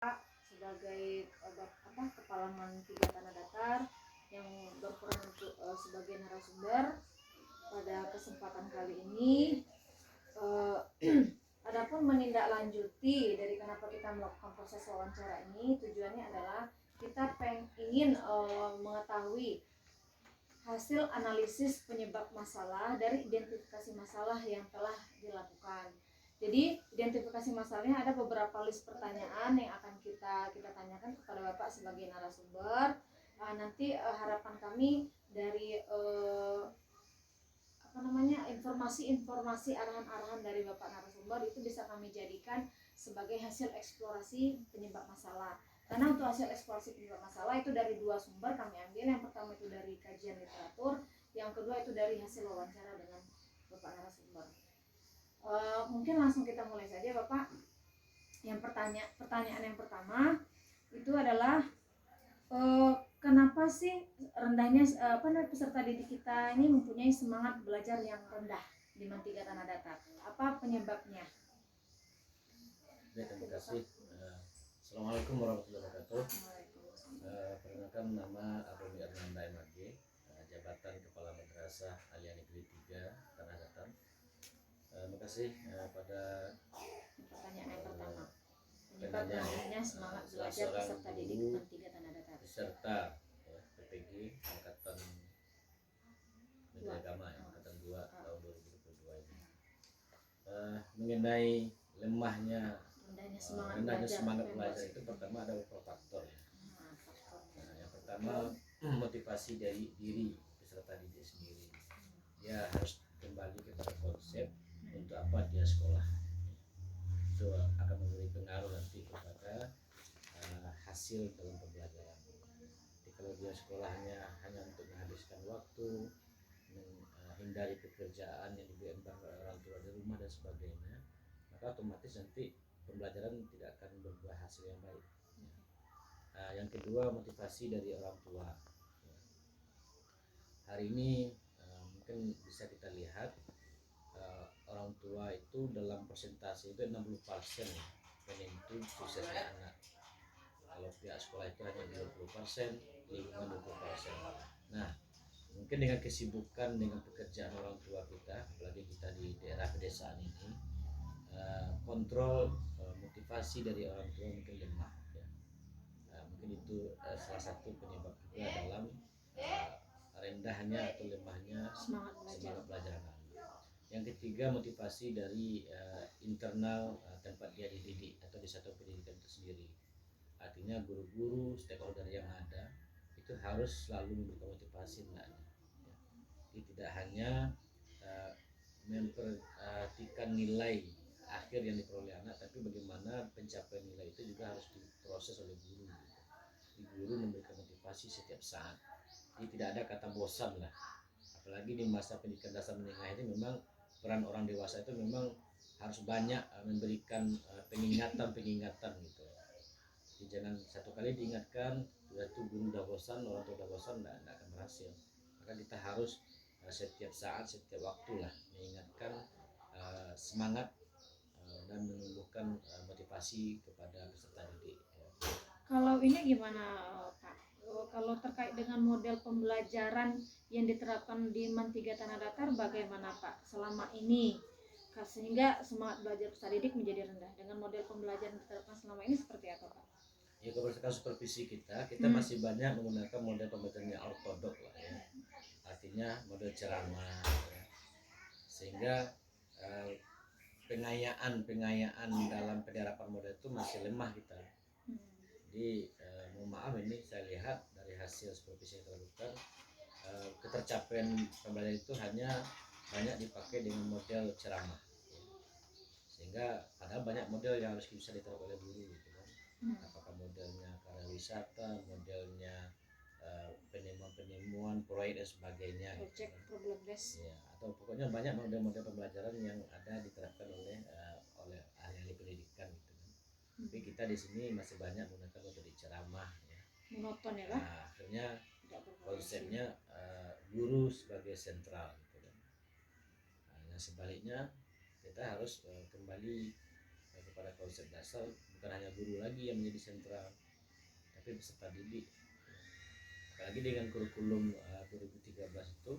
sebagai kepala tiga tanah datar yang berperan untuk sebagai narasumber pada kesempatan kali ini. Adapun menindaklanjuti dari kenapa kita melakukan proses wawancara ini, tujuannya adalah kita ingin mengetahui hasil analisis penyebab masalah dari identifikasi masalah yang telah dilakukan. Jadi identifikasi masalahnya ada beberapa list pertanyaan yang akan kita tanyakan kepada Bapak sebagai narasumber. Nanti harapan kami dari informasi arahan-arahan dari Bapak narasumber itu bisa kami jadikan sebagai hasil eksplorasi penyebab masalah. Karena untuk hasil eksplorasi penyebab masalah itu dari dua sumber kami ambil. Yang pertama itu dari kajian literatur, yang kedua itu dari hasil wawancara dengan Bapak narasumber. Mungkin langsung kita mulai saja Bapak. Yang pertanyaan yang pertama itu adalah kenapa sih rendahnya peserta didik kita ini mempunyai semangat belajar yang rendah di Mantiga Tanah Datar? Apa penyebabnya? Terima kasih. Assalamualaikum warahmatullahi wabarakatuh. Perkenalkan, nama Arumi Arnanda MAG, jabatan Kepala Madrasah Aliyah Negeri 3 Tanah Datar. Terima kasih pada pertanyaan yang pertama. Penyebab rendahnya semangat belajar peserta didik Mantiga Tanah Datar. Peserta PPG Angkatan Menteri Agama Angkatan 2 tahun 2022 ini. Mengenai rendahnya semangat belajar itu pertama ada beberapa faktor ya. Yang pertama motivasi dari diri peserta didik sendiri. Dia harus kembali kepada konsep untuk apa dia sekolah. Itu akan memberi pengaruh nanti kepada hasil dalam pembelajaran. Jadi kalau dia sekolahnya hanya untuk menghabiskan waktu, menghindari pekerjaan yang diberikan orang tua di rumah dan sebagainya, maka otomatis nanti pembelajaran tidak akan berbuah hasil yang baik. Yang kedua, motivasi dari orang tua. Hari ini mungkin bisa kita lihat orang tua itu dalam persentase itu 60% menentu suksesnya anak. Kalau pihak sekolah itu hanya 20%, lingkungan 20%. Nah, mungkin dengan kesibukan dengan pekerjaan orang tua kita, apalagi kita di daerah pedesaan ini, kontrol motivasi dari orang tua mungkin lemah ya. Mungkin itu salah satu penyebab juga dalam rendahnya atau lemahnya semangat belajar anak. Yang ketiga, motivasi dari internal tempat dia dididik atau di satu pendidikan itu sendiri. Artinya guru-guru, stakeholder yang ada itu harus selalu memberikan motivasi anaknya. Jadi tidak hanya memperhatikan nilai akhir yang diperoleh anak, tapi bagaimana pencapaian nilai itu juga harus diproses oleh guru. Jadi guru memberikan motivasi setiap saat. Jadi tidak ada kata bosan lah. Apalagi di masa pendidikan dasar menengah ini memang peran orang dewasa itu memang harus banyak memberikan pengingatan gitu. Jadi jangan satu kali diingatkan, sudah itu guru udah bosan, orang tua udah bosan, tidak akan berhasil. Maka kita harus setiap saat, setiap waktu lah mengingatkan semangat dan menumbuhkan motivasi kepada peserta didik. Kalau ini gimana Pak? Kalau terkait dengan model pembelajaran yang diterapkan di Mantiga Tanah Datar, bagaimana Pak selama ini sehingga semangat belajar peserta didik menjadi rendah? Dengan model pembelajaran yang diterapkan selama ini seperti apa Pak? Ya, berdasarkan supervisi kita masih banyak menggunakan model pembelajaran yang ortodok lah ya. Artinya model ceramah ya. Sehingga pengayaan dalam penerapan model itu masih lemah kita. Jadi mohon maaf, ini saya lihat dari hasil supervisi yang terlakukan, ketercapaian pembelajaran itu hanya banyak dipakai dengan model ceramah ya. Sehingga padahal banyak model yang harus bisa diterapkan oleh guru gitu kan. Apakah modelnya karya wisata, modelnya penemuan proyek dan sebagainya project gitu, problem based ya, atau pokoknya banyak model-model pembelajaran yang ada diterapkan oleh ahli pendidikan gitu kan. Tapi kita di sini masih banyak menggunakan metode ceramah ya. Monoton ya Pak. Akhirnya konsepnya guru sebagai sentral gitu kan. Nah, sebaliknya kita harus kembali kepada konsep dasar, bukan hanya guru lagi yang menjadi sentral, tapi peserta didik. Apalagi dengan kurikulum 2013 itu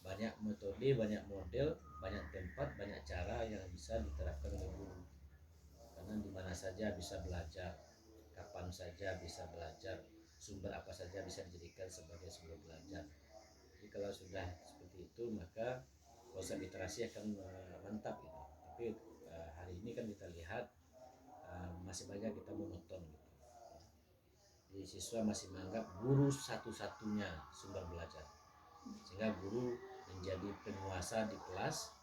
banyak metode, banyak model, banyak tempat, banyak cara yang bisa diterapkan oleh guru. Karena di mana saja bisa belajar, kapan saja bisa belajar, sumber apa saja bisa dijadikan sebagai sumber belajar. Jadi kalau sudah seperti itu, maka konsep literasi akan mantap gitu. Tapi hari ini kan kita lihat masih banyak kita monoton gitu. Jadi siswa masih menganggap guru satu-satunya sumber belajar, sehingga guru menjadi penguasa di kelas.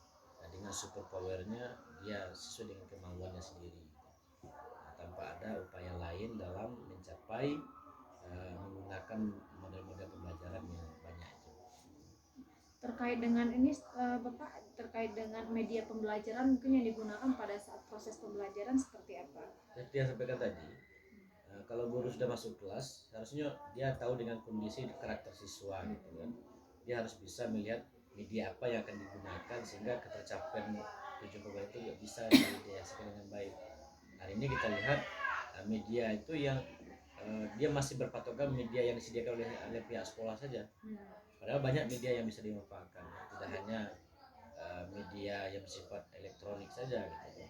Dengan super powernya dia sesuai dengan kemauannya sendiri, tanpa ada upaya lain dalam mencapai menggunakan model-model pembelajaran yang banyak itu. Terkait dengan ini Bapak, terkait dengan media pembelajaran mungkin yang digunakan pada saat proses pembelajaran seperti apa? Seperti yang saya sampaikan tadi, kalau guru sudah masuk kelas, harusnya dia tahu dengan kondisi karakter siswa gitu kan. Dia harus bisa melihat media apa yang akan digunakan sehingga ketercapaian tujuan pembelajaran itu bisa direalisasikan dengan baik. Hari ini kita lihat media itu yang dia masih berpatokan media yang disediakan oleh pihak sekolah saja. Padahal banyak media yang bisa dimanfaatkan, tidak hanya media yang bersifat elektronik saja gitu.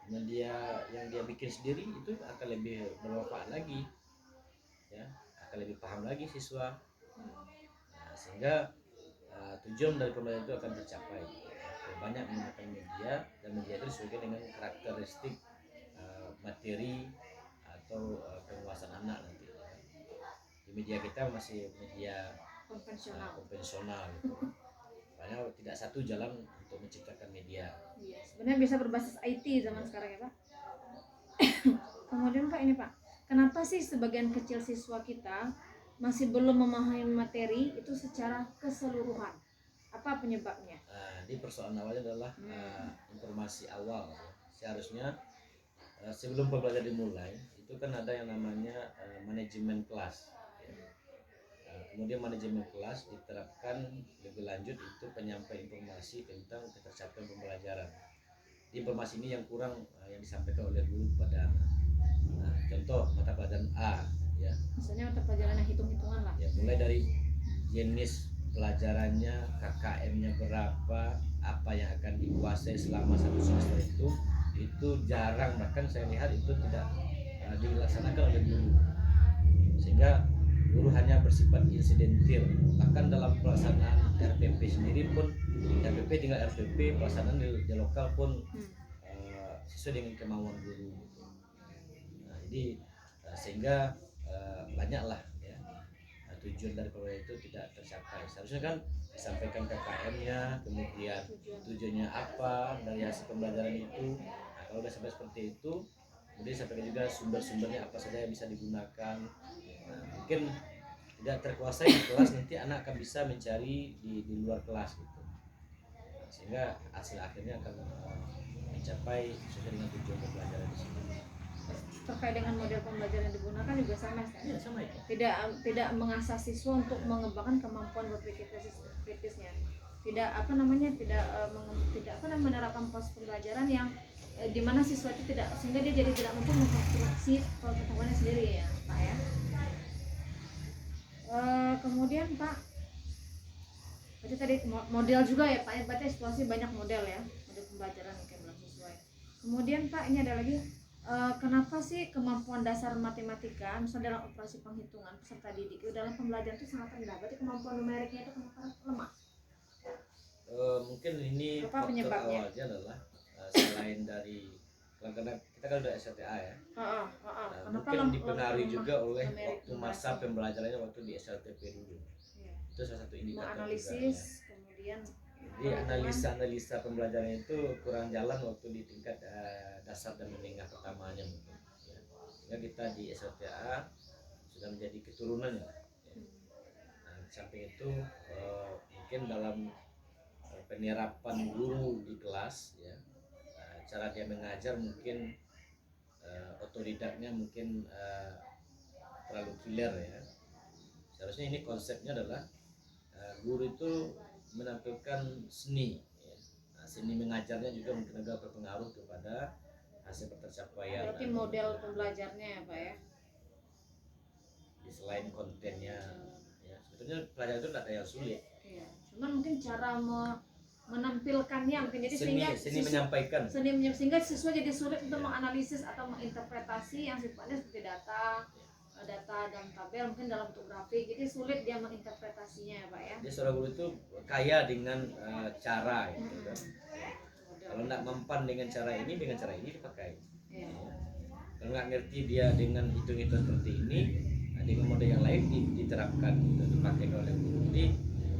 Media yang dia bikin sendiri itu akan lebih bermanfaat lagi, ya, akan lebih paham lagi siswa. Nah, sehingga tujuan dari pembelajaran itu akan tercapai. Banyak menggunakan media, dan media itu disesuaikan dengan karakteristik materi atau penguasaan anak nanti. Di media kita masih media konvensional gitu. Karena tidak satu jalan untuk menciptakan media. Iya, sebenarnya bisa berbasis IT zaman sekarang ya Pak. Kemudian Pak, ini Pak, kenapa sih sebagian kecil siswa kita masih belum memahami materi itu secara keseluruhan? Apa penyebabnya? Di persoalan awalnya adalah informasi awal. Seharusnya sebelum pembelajaran dimulai itu kan ada yang namanya manajemen kelas. Kemudian manajemen kelas diterapkan lebih lanjut, itu penyampaian informasi tentang ketercapaian pembelajaran. Informasi ini yang kurang yang disampaikan oleh guru kepada anak. Contoh mata pelajaran A, ya. Misalnya mata pelajaran hitung-hitungan lah. Ya, mulai dari jenis pelajarannya, KKM-nya berapa, apa yang akan dikuasai selama satu semester itu jarang, bahkan saya lihat itu tidak dilaksanakan oleh guru, sehingga guru hanya bersifat insidentil. Bahkan dalam pelaksanaan RPP sendiri pun, RPP tinggal RPP, pelaksanaan di lokal pun sesuai dengan kemauan guru. Nah, jadi sehingga banyaklah ya tujuan dari pembelajaran itu tidak tercapai. Seharusnya kan disampaikan KKM-nya, kemudian tujuannya apa dari hasil pembelajaran itu. Nah, kalau sudah sampai seperti itu, kemudian disampaikan juga sumber-sumbernya apa saja yang bisa digunakan. Nah, mungkin tidak terkuasai di kelas, nanti anak akan bisa mencari di luar kelas gitu. Nah, sehingga hasil akhirnya akan mencapai sesuai dengan tujuan pembelajaran di sini. Terkait dengan model pembelajaran yang digunakan juga sama kan? Ya, sama itu. Tidak mengasah siswa untuk mengembangkan kemampuan berpikir kritisnya. Tidak menerapkan proses pembelajaran yang di mana siswa itu tidak, sehingga dia jadi tidak mampu mengkonstruksi pengetahuannya sendiri ya Pak ya. Kemudian Pak, berarti tadi model juga ya Pak ya, berarti eksplorasi banyak model ya, model pembelajaran mungkin belum sesuai. Kemudian Pak, ini ada lagi, kenapa sih kemampuan dasar matematika misalnya dalam operasi penghitungan peserta didik itu dalam pembelajaran itu sangat rendah, berarti kemampuan numeriknya itu kenapa lemah? Mungkin ini apa faktor awalnya adalah selain dari karena kita kan udah SLTA ya. Mungkin dipengaruhi juga oleh waktu masa pembelajarannya waktu di SLTP dulu. Ya. Itu salah satu indikator analisis juga, ya. Kemudian jadi analisa pembelajaran itu kurang jalan waktu di tingkat dasar dan menengah pertamanya mungkin. Ya. Sehingga kita di SLTA sudah menjadi keturunannya. Ya. Nah, samping itu mungkin dalam penerapan guru di kelas ya, cara dia mengajar mungkin otodidaknya mungkin terlalu killer ya. Seharusnya ini konsepnya adalah guru itu menampilkan seni ya. Nah, seni mengajarnya juga mungkin agak berpengaruh kepada hasil pencapaian. Berarti model pembelajarnya ya Pak ya. Selain kontennya, ya sebetulnya pelajaran itu tidak ada yang sulit. Iya. Cuman mungkin cara menampilkannya mungkin jadi Seni menyampaikan. Sehingga siswa jadi sulit untuk menganalisis atau menginterpretasi yang sifatnya seperti data dalam tabel mungkin dalam bentuk grafik, jadi sulit dia menginterpretasinya ya Pak ya. Jadi seorang guru itu kaya dengan cara gitu kan. Kalau nggak mempan dengan cara ini dipakai. Ya. Kalau nggak ngerti dia dengan hitung-hitung seperti ini, dengan model yang lain diterapkan gitu, dipakai oleh guru. Jadi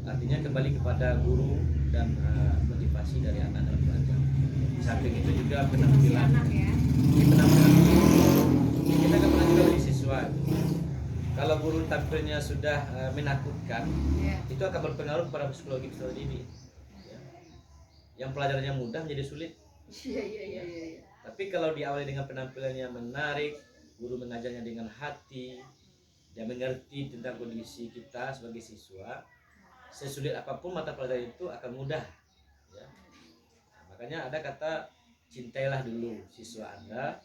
artinya kembali kepada guru dan motivasi dari anak dalam belajar. Di samping itu juga penampilan. Ini penampilan kita akan pernah juga bagi siswa. Kalau guru tampilnya sudah menakutkan, itu akan berpengaruh pada psikologi siswa didik. Ya. Yang pelajarannya mudah menjadi sulit. Iya. Tapi kalau diawali dengan penampilannya menarik, guru mengajarnya dengan hati, dia mengerti tentang kondisi kita sebagai siswa, sesulit apapun mata pelajaran itu akan mudah. Ya. Nah, makanya ada kata cintailah dulu siswa Anda,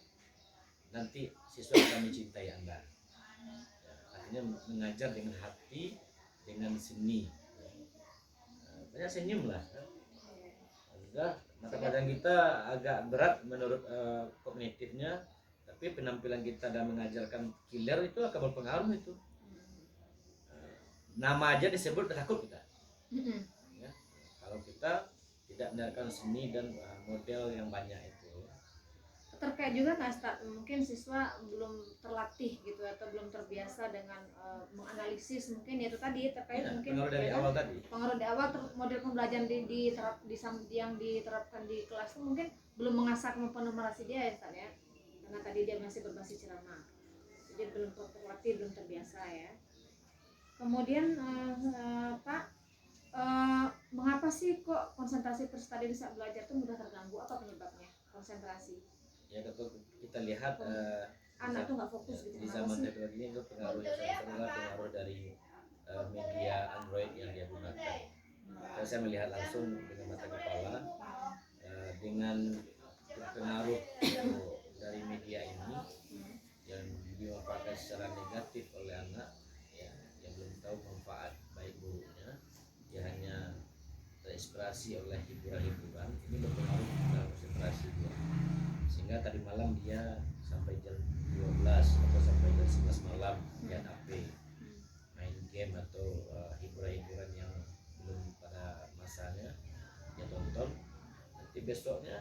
nanti siswa akan mencintai Anda. Ya, artinya mengajar dengan hati, dengan seni. Ya. Banyak senyum lah. Sudah mata pelajaran kita agak berat menurut kognitifnya, tapi penampilan kita dan mengajarkan killer itu akan berpengaruh itu. Nama aja disebut takut kita. Ya. Kalau kita tidak menggunakan seni dan model yang banyak itu. Terkait juga nggak Ustaz, mungkin siswa belum terlatih gitu atau belum terbiasa dengan menganalisis, mungkin itu tadi terkait Ya, mungkin pengaruh dari awal tadi. Pengaruh dari awal model pembelajaran yang diterapkan di kelas itu mungkin belum mengasah kemampuan numerasi dia ya Ustaz ya. Karena tadi dia masih berbasis ceramah. Jadi belum terlatih, belum terbiasa ya. Kemudian Pak, mengapa sih kok konsentrasi peserta didik saat belajar itu mudah terganggu? Apa penyebabnya konsentrasi? Ya kalau kita lihat anak tuh nggak fokus gitu di zaman teknologi ini itu pengaruhnya adalah pengaruh dari media Android yang dia gunakan. Kalau saya melihat langsung dengan mata kepala dengan pengaruh dari media ini yang dimanfaatkan secara negatif oleh anak ya, yang belum tahu manfaat baik buruknya, dia hanya terinspirasi oleh hiburan-hiburan, ini berpengaruh dalam konsentrasi dia. Sehingga tadi malam dia sampai jam 12 atau sampai jam 11 malam lihat HP, main game atau hiburan-hiburan yang belum pada masanya dia tonton. Nanti besoknya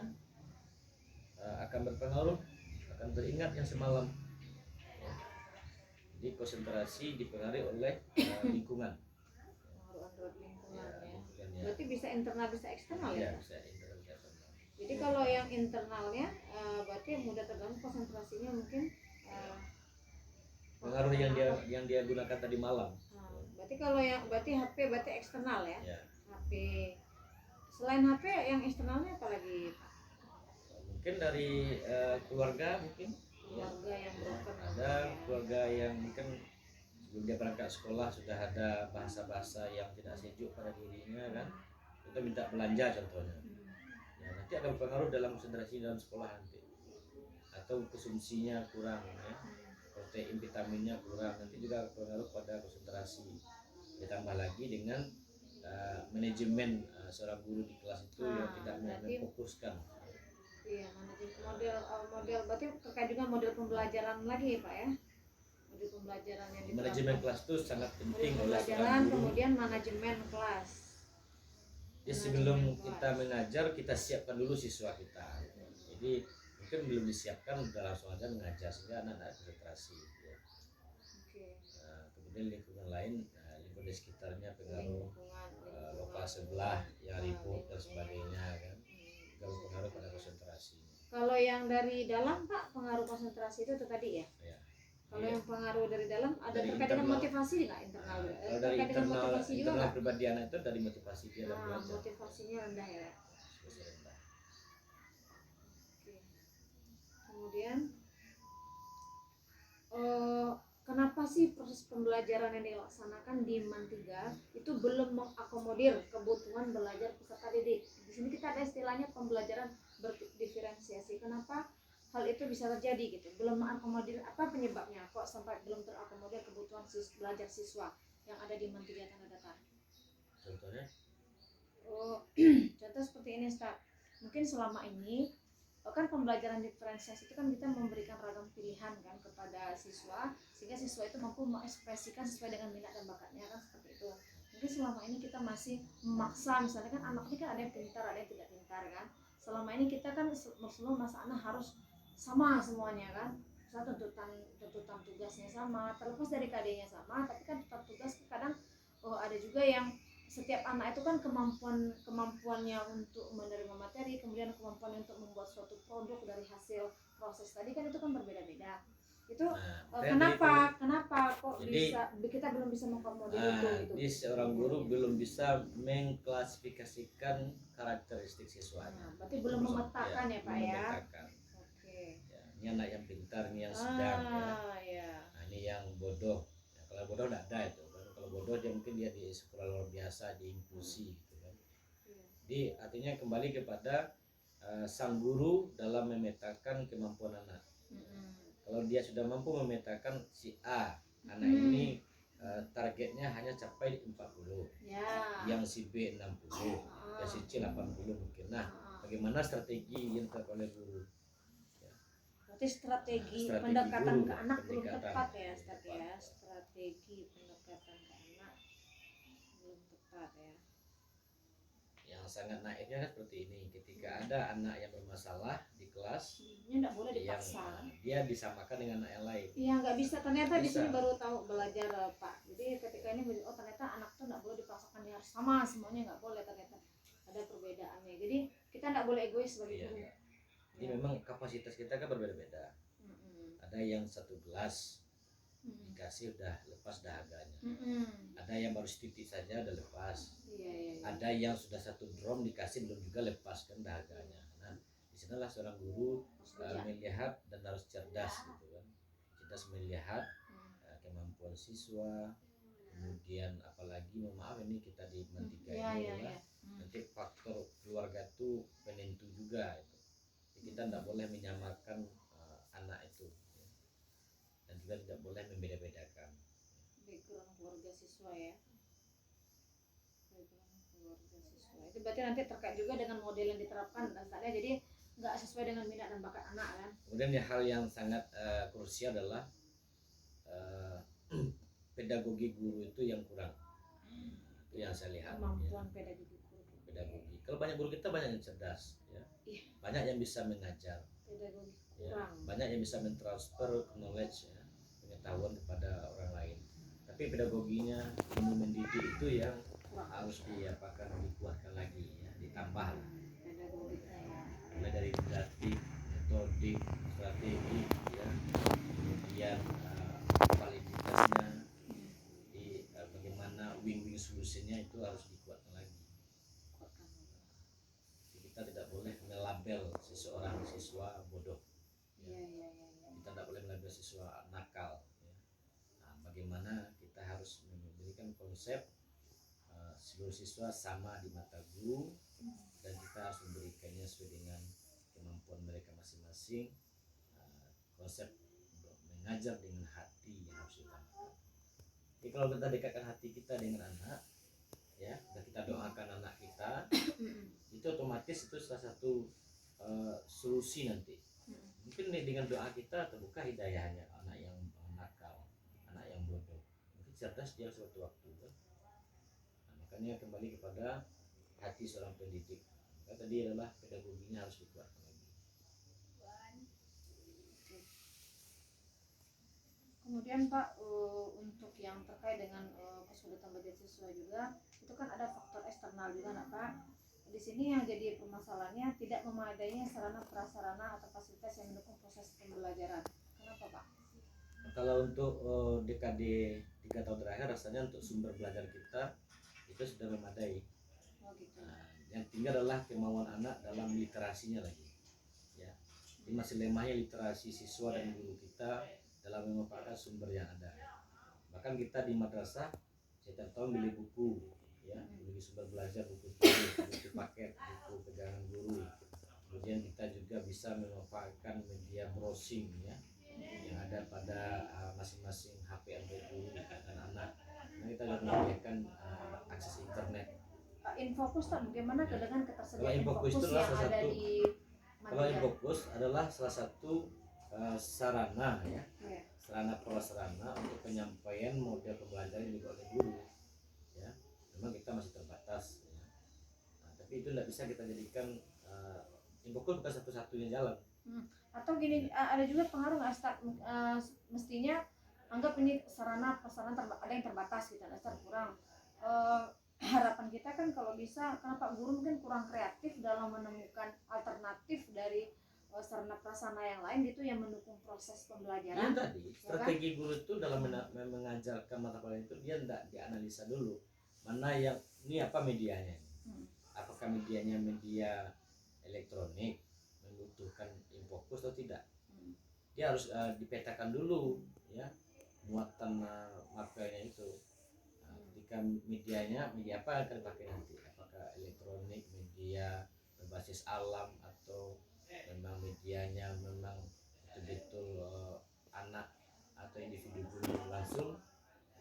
akan berpengaruh, akan teringat yang semalam ya. Jadi konsentrasi dipengaruhi oleh lingkungan. Berarti bisa internal bisa eksternal ya? Bisa internal bisa eksternal. Jadi kalau yang internalnya berarti mudah terganggu konsentrasinya mungkin pengaruh yang dia gunakan tadi malam. Berarti kalau yang HP berarti eksternal ya? HP. Selain HP yang eksternalnya apa lagi? Mungkin dari keluarga mungkin. Keluarga yang broken. Ada keluarga yang mungkin sebelum dia berangkat sekolah sudah ada bahasa-bahasa yang tidak sejuk pada dirinya kan. Kita minta belanja contohnya. Ya, nanti akan berpengaruh dalam konsentrasi dalam sekolah nanti. Atau konsumsinya kurang ya. Protein vitaminnya kurang, nanti juga berpengaruh pada konsentrasi. Ditambah lagi dengan manajemen seorang guru di kelas itu yang tidak memfokuskan. Iya, model berarti terkait juga model pembelajaran lagi Pak ya. Model pembelajaran yang manajemen kelas itu sangat penting oleh seorang guru. Kemudian manajemen kelas. Jadi sebelum kita mengajar kita siapkan dulu siswa kita. Jadi mungkin belum disiapkan udah langsung aja mengajar sehingga anak-anak konsentrasi. Ya. Kemudian lingkungan lain, lingkungan di sekitarnya pengaruh lokal sebelah yang ribut dan sebagainya kan, juga berpengaruh pada konsentrasi. Kalau yang dari dalam Pak pengaruh konsentrasi itu tadi ya? Ya. Kalau yang pengaruh dari dalam ada terkait dengan motivasi nggak internal? Kalau dari internal pribadi anak itu dari motivasi dia dalam belajar. Motivasinya rendah ya. Rendah. Oke. Kemudian kenapa sih proses pembelajaran yang dilaksanakan di MAN 3 itu belum mengakomodir kebutuhan belajar peserta didik? Di sini kita ada istilahnya pembelajaran berdiferensiasi. Kenapa hal itu bisa terjadi gitu, belum mengakomodir apa penyebabnya kok sampai belum terakomodir kebutuhan belajar siswa yang ada di Menteri Tanda Data. Contohnya Oh, contoh seperti ini Ustaz, mungkin selama ini kan pembelajaran diferensiasi itu kan kita memberikan ragam pilihan kan kepada siswa sehingga siswa itu mampu mengekspresikan sesuai dengan minat dan bakatnya kan seperti itu. Mungkin selama ini kita masih memaksa, misalnya kan anak ini kan ada yang pintar ada yang tidak pintar kan, selama ini kita kan semua masa anak harus sama semuanya kan, misalnya tuntutan tugasnya sama, terlepas dari KD-nya sama, tapi kan tuntutan tugas kadang ada juga yang setiap anak itu kan kemampuannya untuk menerima materi, kemudian kemampuannya untuk membuat suatu produk dari hasil proses tadi kan itu kan berbeda-beda. Itu kenapa kok jadi, bisa kita belum bisa mengakomodir itu gitu. Jadi seorang guru belum bisa mengklasifikasikan karakteristik siswanya. Berarti belum memetakan ya Pak ya. Oke. Ya, ini anak yang pintar, ini yang sedang ya. Nah, ini yang bodoh. Ya, kalau bodoh tidak ada itu. Kalau bodoh dia mungkin dia di sekolah luar biasa, di inklusi gitu kan. Jadi artinya kembali kepada sang guru dalam memetakan kemampuan anak. Kalau dia sudah mampu memetakan si A, anak ini targetnya hanya capai 40 ya. Yang si B 60 yang si C 80 mungkin. Nah, bagaimana strategi yang dilakukan oleh guru ya. Berarti strategi pendekatan ke anak belum tepat ya Ustaz ya. Strategi pendekatan ke anak belum tepat ya. Yang sangat naifnya kan seperti ini, ketika ada anak yang bermasalah di kelas ini tidak boleh dipaksa, dia disamakan dengan anak yang lain. Iya nggak bisa, ternyata di sini baru tahu belajar Pak. Jadi ketika ini ternyata anak tuh nggak boleh dipaksakan dia harus sama semuanya, nggak boleh, ternyata ada perbedaannya. Jadi kita nggak boleh egois sebagai guru. Jadi memang kapasitas kita kan berbeda-beda. Ada yang satu gelas dikasih udah lepas dahaganya. Ada yang baru setitik saja udah lepas. Ada yang sudah satu drum dikasih belum juga lepas kan dahaganya. Nah, disinilah seorang guru melihat dan harus cerdas gitu kan, cerdas melihat kemampuan siswa, kemudian apalagi maaf ini kita di Mantiga ini nanti faktor keluarga itu penentu juga itu. Jadi kita tidak boleh menyamakan anak itu ya. Dan juga tidak boleh membeda-bedakan background keluarga siswa ya. Background keluarga siswa itu berarti nanti terkait juga dengan model yang diterapkan dasarnya, jadi nggak sesuai dengan minat dan bakat anak kan. Kemudian hal yang sangat krusial adalah pedagogi guru itu yang kurang. Itu yang saya lihat. Kemampuan ya. Pedagogi. Kalau banyak guru kita banyak yang cerdas, ya. Banyak yang bisa mengajar. Pedagogi ya. kurang. Banyak yang bisa mentransfer knowledge, ya, pengetahuan kepada orang lain. Tapi pedagoginya, ilmu mendidik itu yang harus dikuatkan lagi, ya, ditambah. Mulai dari didaktik, metodik, strategi, ya, kemudian validitasnya, di bagaimana win-win solutionnya itu harus dikuatkan lagi. Jadi kita tidak boleh melabel seseorang siswa bodoh. Ya. Kita tidak boleh melabel siswa nakal. Ya. Nah, bagaimana kita harus memberikan konsep seluruh siswa sama di mata guru, dan kita harus memberikannya sesuai dengan kemampuan mereka masing-masing. Konsep mengajar dengan hati yang harus diutamakan. Jadi kalau kita dekatkan hati kita dengan anak, ya, dan kita doakan anak kita, itu otomatis itu salah satu solusi nanti. Mungkin dengan doa kita terbuka hidayahnya anak yang nakal, anak yang bodoh, mungkin cerdas dia suatu waktu. Makanya kembali kepada hati seorang pendidik. Tadi adalah pedagoginya harus dikuatkan lagi. Kemudian Pak, untuk yang terkait dengan kesulitan belajar siswa juga, itu kan ada faktor eksternal juga, Pak. Di sini yang jadi permasalahannya tidak memadainya sarana prasarana atau fasilitas yang mendukung proses pembelajaran. Kenapa Pak? Kalau untuk dekade 3 tahun terakhir rasanya untuk sumber belajar kita itu sudah memadai. Gitu. Nah, yang tinggal adalah kemauan anak dalam literasinya lagi, ya. Jadi masih lemahnya literasi siswa dan guru kita dalam memanfaatkan sumber yang ada. Bahkan kita di madrasah setiap tahun beli buku, ya, beli sumber belajar, buku tulis, buku paket, buku pegangan guru. Kemudian kita juga bisa memanfaatkan media browsing ya yang ada pada masing-masing HP Android guru dan anak. Nah, kita juga menyediakan akses internet. Infokus tak bagaimana dengan Kalau ketersediaan Infokus Infokus itu adalah yang salah ada satu, di kalau Mandira? Infokus adalah salah satu sarana ya, Iya. sarana prasarana untuk penyampaian model pembelajaran yang dibuat oleh guru ya. Memang kita masih terbatas ya. Nah, tapi itu tidak bisa kita jadikan Infokus bukan satu-satunya jalan. Atau gini, ada juga pengaruh nggak Ustaz? Mestinya anggap ini sarana prasarana ada yang terbatas gitu, dasar kurang. Harapan kita kan kalau bisa, kenapa guru mungkin kurang kreatif dalam menemukan alternatif dari sarana prasarana yang lain gitu yang mendukung proses pembelajaran. Yang tadi strategi guru itu dalam mengajarkan mata pelajaran itu dia tidak dianalisa dulu mana yang ini apa medianya, apakah medianya media elektronik membutuhkan Infokus atau tidak. Dia harus dipetakan dulu ya muatan materialnya itu. Ketika medianya media apa yang akan dipakai nanti, apakah elektronik, media berbasis alam, atau memang medianya memang betul-betul anak atau individu guru langsung,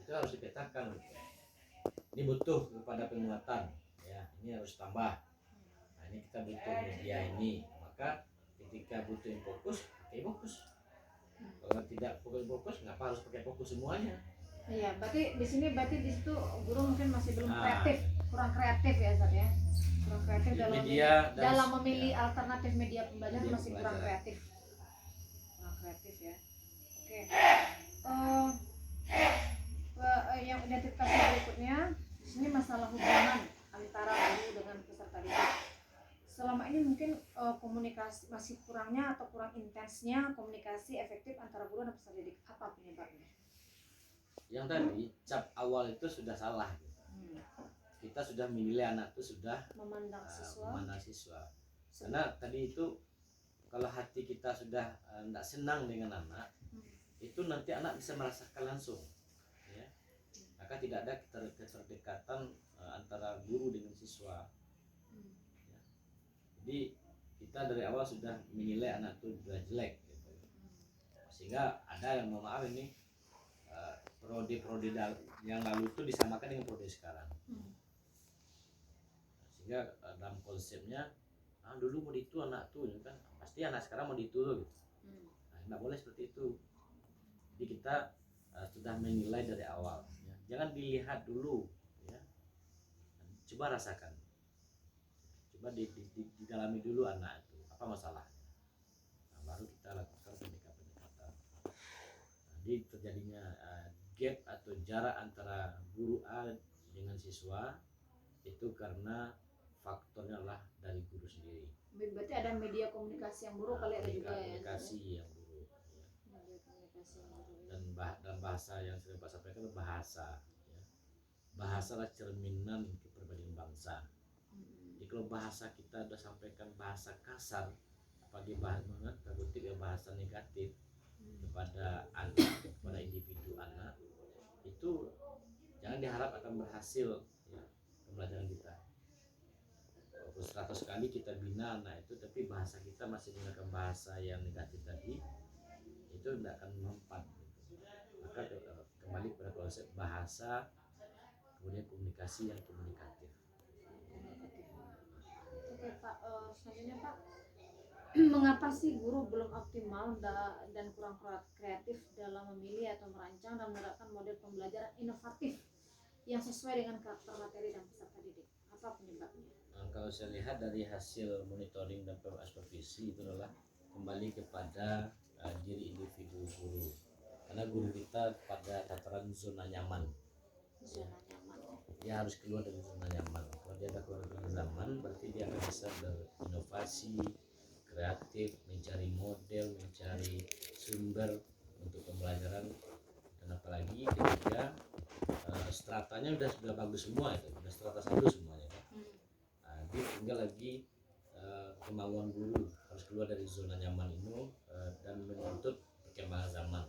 itu harus dipetakan gitu. Ini butuh kepada penguatan ya, ini harus tambah. Nah, ini kita butuh media ini, maka ketika butuh Infokus pakai Infokus. Kalau tidak pakai Infokus, ngapa harus pakai Fokus semuanya? Iya, berarti di situ guru mungkin masih belum kreatif, kurang kreatif ya Ustaz ya. Kurang kreatif dalam memilih alternatif media pembelajaran, masih kurang kreatif. Kurang kreatif ya. Oke. Yang identifikasi berikutnya di sini masalah hubungan antara guru dengan peserta didik. Selama ini mungkin komunikasi masih kurangnya atau kurang intensnya komunikasi efektif antara guru dan peserta didik. Apa penyebabnya? Yang tadi cap awal itu sudah salah gitu. Kita sudah menilai anak itu sudah memandang siswa. Karena tadi itu kalau hati kita sudah tidak senang dengan anak, itu nanti anak bisa merasakan langsung ya. Maka tidak ada keterdekatan antara guru dengan siswa ya. Jadi kita dari awal sudah menilai anak itu sudah jelek gitu. Sehingga ada yang mohon maaf ini prodi yang lalu itu disamakan dengan prodi sekarang. Sehingga dalam konsepnya dulu mau ditu anak tuh kan, pasti anak sekarang mau ditu gitu. Nah, nggak boleh seperti itu. Jadi kita sudah menilai dari awal ya. Jangan dilihat dulu ya. Coba rasakan, coba didalami dulu anak itu apa masalahnya. Nah, baru kita lakukan pendekatan. Jadi terjadinya gap atau jarak antara guru A dengan siswa itu karena faktornya adalah dari guru sendiri. Berarti ada media komunikasi yang buruk kali ada juga ya. Komunikasi yang buruk. Ya. Media komunikasi yang buruk. Dan bahasa yang sering Pak sampaikan itu bahasa. Ya. Bahasa adalah cerminan kepribadian bangsa. Jadi kalau bahasa kita sudah sampaikan bahasa kasar, apalagi bahasa negatif kepada anak, kepada individu anak, itu jangan diharap akan berhasil ya, pembelajaran kita. 100 kali kita bina anak itu, tapi bahasa kita masih menggunakan bahasa yang negatif tadi, itu tidak akan mempan gitu. Maka kembali pada konsep bahasa, kemudian komunikasi yang komunikatif. Oke Pak, selanjutnya Pak, mengapa sih guru belum optimal dan kurang kreatif dalam memilih atau merancang dan menerapkan model pembelajaran inovatif yang sesuai dengan karakter materi dan peserta didik? Apa penyebabnya? Kalau saya lihat dari hasil monitoring dan supervisi itu adalah kembali kepada diri individu guru. Karena guru kita pada tataran zona nyaman. Zona nyaman. Dia harus keluar dari zona nyaman. Kalau dia ada keluar dari zona nyaman, berarti dia akan bisa berinovasi, kreatif, mencari model, mencari sumber untuk pembelajaran. Dan apalagi ketika stratanya sudah bagus semua itu, sudah strata 1 semuanya kan. Jadi tinggal lagi kemauan guru harus keluar dari zona nyaman ini dan menuntut perkembangan zaman.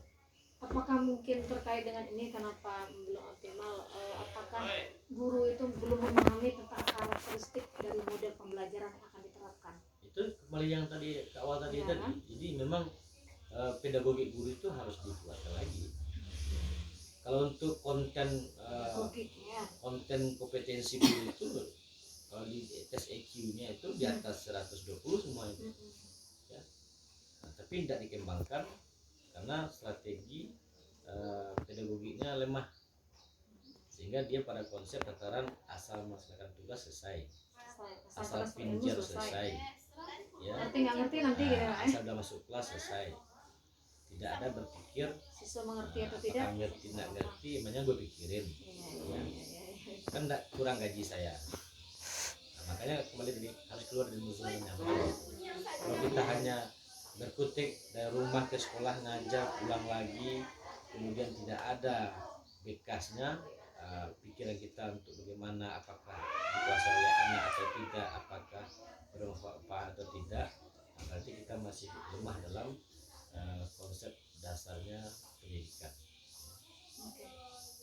Apakah mungkin terkait dengan ini kenapa belum optimal? Apakah guru itu belum memahami tentang karakteristik dari model pembelajaran yang akan diterapkan? Itu itu kembali yang tadi ke awal tadi Ya. tadi. Jadi memang pedagogi guru itu harus dikuatkan lagi. Kalau untuk konten Ya. konten kompetensi guru itu kalau di tes EQ-nya itu di atas 120 semua itu. Ya. Nah, tapi tidak dikembangkan karena strategi pedagoginya lemah, sehingga dia pada konsep tataran asal melaksanakan tugas selesai, asal pinjar selesai, ya, ngerti nggak ngerti nanti gitu ya. asal udah masuk kelas selesai, tidak ada berpikir Siswa mengerti atau tidak. apakah ngerti nggak ngerti, emangnya gue pikirin, ya. Kan nggak kurang gaji saya. Nah, makanya kembali tadi harus keluar dari zona nyaman. Kalau kita hanya berkutik dari rumah ke sekolah ngajar pulang lagi, kemudian tidak ada bekasnya pikiran kita untuk bagaimana, apakah dikuasai oleh anak atau tidak, apakah bermanfaat atau tidak, nah, berarti kita masih lemah dalam konsep dasarnya pendidikan. Oke.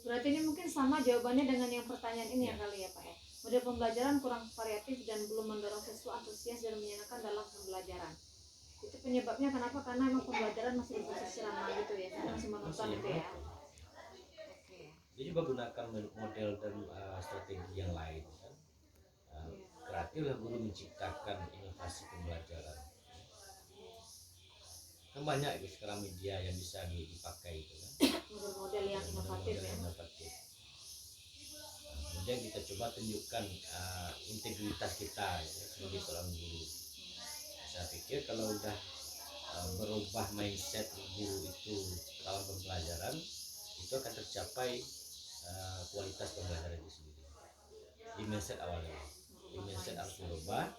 Berarti ini mungkin sama jawabannya dengan yang pertanyaan ini ya kali ya Pak ya. Model pembelajaran kurang variatif dan belum mendorong siswa antusias dan menyenangkan dalam pembelajaran. Itu penyebabnya kenapa? Karena emang pembelajaran masih berbasis ceramah gitu ya, masih monoton gitu ya. Oke. Dia juga gunakan model dan strategi yang lain kan. Kreatiflah guru menciptakan inovasi pembelajaran. Kan banyak itu sekarang media yang bisa dipakai itu kan. Model-model yang inovatif ya. Kemudian kita coba tunjukkan integritas kita ya, sebagai seorang guru. Saya pikir kalau udah berubah mindset guru itu dalam pembelajaran, itu akan tercapai kualitas pembelajaran itu sendiri. Di mindset awalnya, di mindset harus berubah,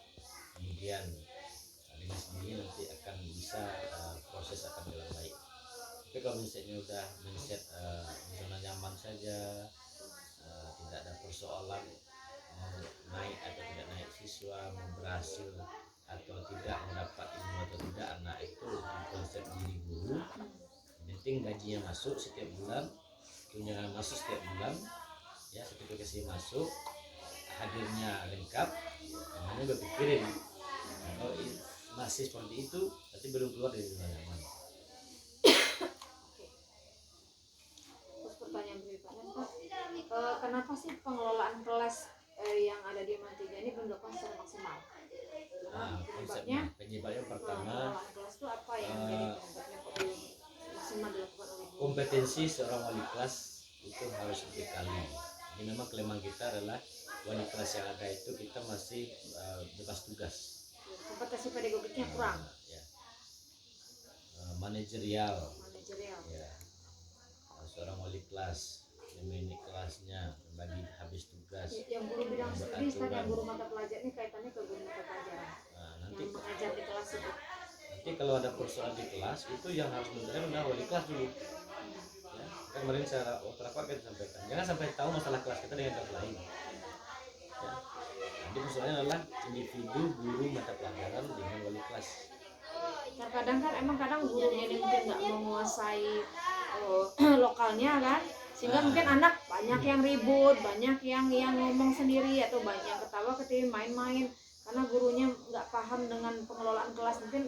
kemudian dengan sendiri nanti akan bisa proses akan jalan baik. Tapi kalau mindsetnya udah mindset zona nyaman saja, tidak ada persoalan mau naik atau tidak naik siswa, mau berhasil atau tidak, mendapat ilmu atau tidak, anak itu di konsep diri guru, penting gajinya masuk setiap bulan, tunjangan masuk setiap bulan, ya sertifikasi masuk, hadirnya lengkap, namanya gue pikirin. Kalau masih seperti itu, berarti belum keluar dari zona nyaman. Terus pertanyaan berikutnya Pak, kenapa sih pengelolaan kelas yang ada di Mantiga ini belum dilakukan secara maksimal? Penyebabnya pertama, pengelolaan kelas itu apa yang menjadi penyebabnya kok belum maksimal dilakukan oleh guru? kompetensi seorang wali kelas itu harus dibekali. Jadi memang kelemahan kita adalah wali kelas yang ada itu kita masih bebas tugas. Kompetensi pedagogiknya kurang. Ya. Manajerial. Ya. Seorang wali kelas memanage kelasnya, membagi habis tugas. Yang guru bidang studi, yang guru mata pelajaran ini kaitannya ke guru mata pelajaran. Nanti yang mengajar di kelas itu. Nanti kalau ada persoalan di kelas itu yang harus menentukan adalah wali kelas dulu. Ya, kan kemarin secara kan sampaikan, jangan sampai tahu masalah kelas kita dengan kelas lain. Ya. Nanti persoalannya adalah individu guru mata pelajaran dengan wali kelas. Terkadang kan emang kadang gurunya ini mungkin nggak menguasai lokalnya kan, sehingga mungkin anak banyak yang ribut, banyak yang ngomong sendiri atau banyak yang ketawa ketika main-main karena gurunya nggak paham dengan pengelolaan kelas. Mungkin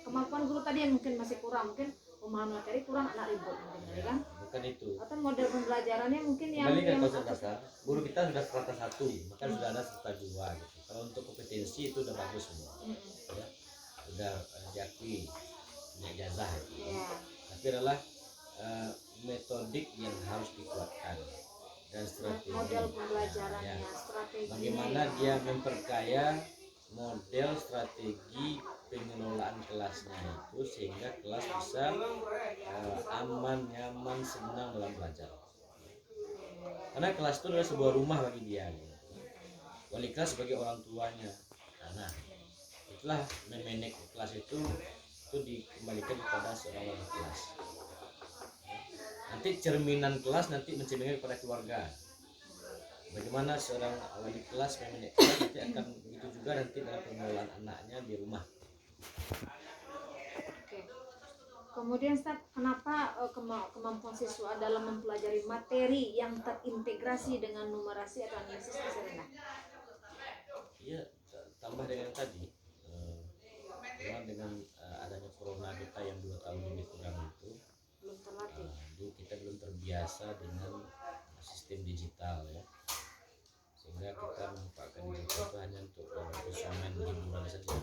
kemampuan guru tadi yang mungkin masih kurang, mungkin pemahaman materi kurang, anak ribut mungkin kan. Bukan itu. Atau model pembelajarannya mungkin yang konsep dasar. Guru kita sudah strata 1, maka sudah ada strata 2 gitu. Kalau untuk kompetensi itu udah bagus semua. Ya. Udah diakui, punya ijazah gitu. Tapi adalah metodik yang harus dikuatkan dan strategi. Model pembelajarannya, strategi. Bagaimana dia memperkaya model strategi pengelolaan kelasnya itu sehingga kelas bisa aman, nyaman, senang dalam belajar. Karena kelas itu adalah sebuah rumah bagi dia. Gitu. Wali kelas sebagai orang tuanya. Nah, itulah memanage kelas itu dikembalikan kepada seorang wali kelas. Nanti cerminan kelas nanti mencerminkan kepada keluarga. Bagaimana seorang wali kelas memanage kelas nanti akan begitu juga nanti dalam pengelolaan anaknya di rumah. Oke. Kemudian Ustaz, kenapa kemampuan siswa dalam mempelajari materi yang terintegrasi dengan numerasi atau analisis masih rendah? Iya, tambah dengan tadi cuma dengan adanya corona kita yang 2 tahun lebih kurang itu, belum terlatih. jadi kita belum terbiasa dengan sistem digital ya, sehingga kita memanfaatkan digital itu hanya untuk konsumen hiburan saja.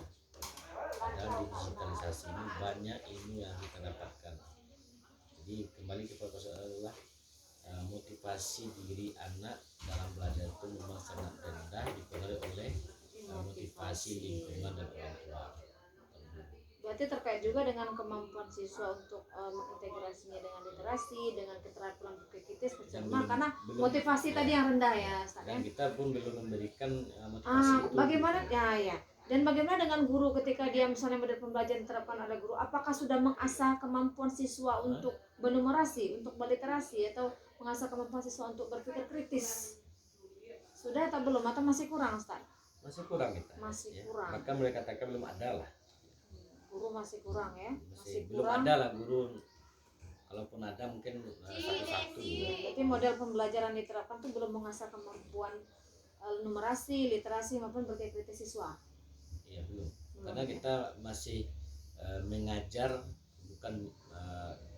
Padahal di digitalisasi ini banyak ilmu yang kita dapatkan. Jadi kembali kepada persoalan adalah motivasi diri anak dalam belajar itu memang sangat rendah, dipengaruhi oleh motivasi lingkungan dan orang tua. Berarti terkait juga dengan kemampuan siswa untuk mengintegrasinya dengan literasi, dengan keterampilan berpikir kritis, bercermat, karena motivasi tadi yang rendah ya, Ustaz, dan ya. kita pun belum memberikan motivasi itu. Bagaimana ya. Dan bagaimana dengan guru ketika dia misalnya model pembelajaran diterapkan oleh guru, apakah sudah mengasah kemampuan siswa untuk bernumerasi, untuk berliterasi, atau mengasah kemampuan siswa untuk berpikir kritis? Sudah atau belum, atau masih kurang, Ustaz? Masih kurang kita. Masih ya. kurang. Maka mereka katakan belum ada lah. Guru masih kurang ya? Masih belum kurang. ada lah guru. Kalaupun ada mungkin satu-satu. Berarti model pembelajaran diterapkan itu belum mengasah kemampuan numerasi, literasi maupun berpikir kritis siswa. Iya belum. Karena kita masih mengajar bukan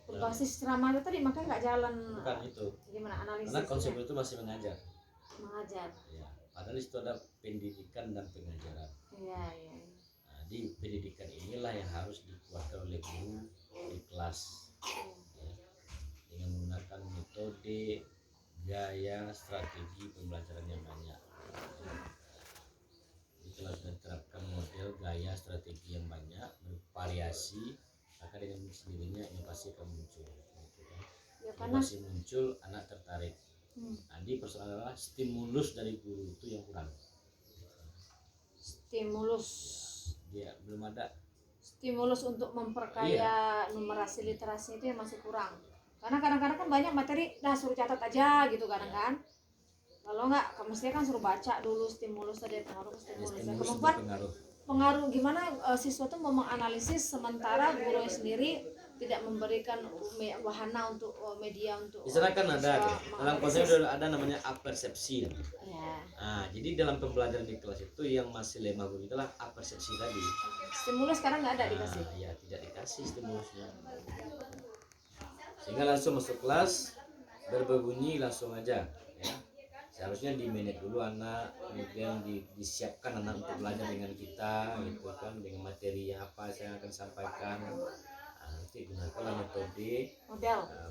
berbasis ceramah itu tadi, makanya nggak jalan. Bukan itu. Gimana analisis? Karena konsep itu masih mengajar. Ya. Padahal itu ada pendidikan dan pengajaran. Iya. Nah, di pendidikan inilah yang harus dikuatkan oleh guru di kelas. Ya. Dengan menggunakan metode, gaya, strategi pembelajaran yang banyak. Kalau sudah diterapkan model, gaya, strategi yang banyak, bervariasi, maka dengan sendirinya inovasi akan muncul. Ya, karena inovasi muncul, anak tertarik. Nanti persoalan adalah stimulus dari guru itu yang kurang. Stimulus. Dia belum ada. Stimulus untuk memperkaya numerasi literasi itu yang masih kurang. Karena kadang-kadang kan banyak materi, suruh catat aja gitu kadang kan. Kalau enggak, mestinya kan suruh baca dulu, stimulus tadi, pengaruh stimulus. Kemampuan pengaruh gimana siswa tuh mau menganalisis, sementara gurunya sendiri tidak memberikan wahana untuk media untuk. Misalnya kan ada dalam konsep ada namanya apersepsi. Ya. Nah, jadi dalam pembelajaran di kelas itu yang masih lemah guru itulah apersepsi tadi. Stimulus sekarang nggak ada dikasih. Ya tidak dikasih stimulusnya. Sehingga langsung masuk kelas berbunyi langsung aja. Ya. Seharusnya di manage dulu anak, kemudian disiapkan anak untuk belajar dengan kita, gitu kan, dengan materi yang apa saya akan sampaikan. Nanti gunakanlah metode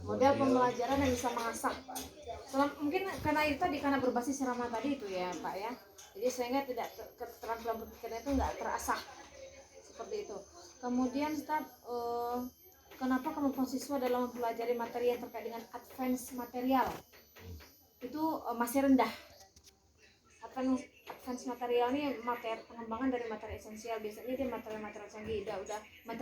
model pembelajaran yang bisa mengasah. Mungkin karena itu tadi, karena berbasis ceramah tadi itu ya Pak ya. Jadi sehingga tidak keterampilan berpikirnya itu nggak terasah seperti itu. Kemudian Ustaz, kenapa kemampuan siswa dalam mempelajari materi yang terkait dengan advance material itu masih rendah? Advance material ini materi pengembangan dari materi esensial, biasanya dia materi canggih, udah materi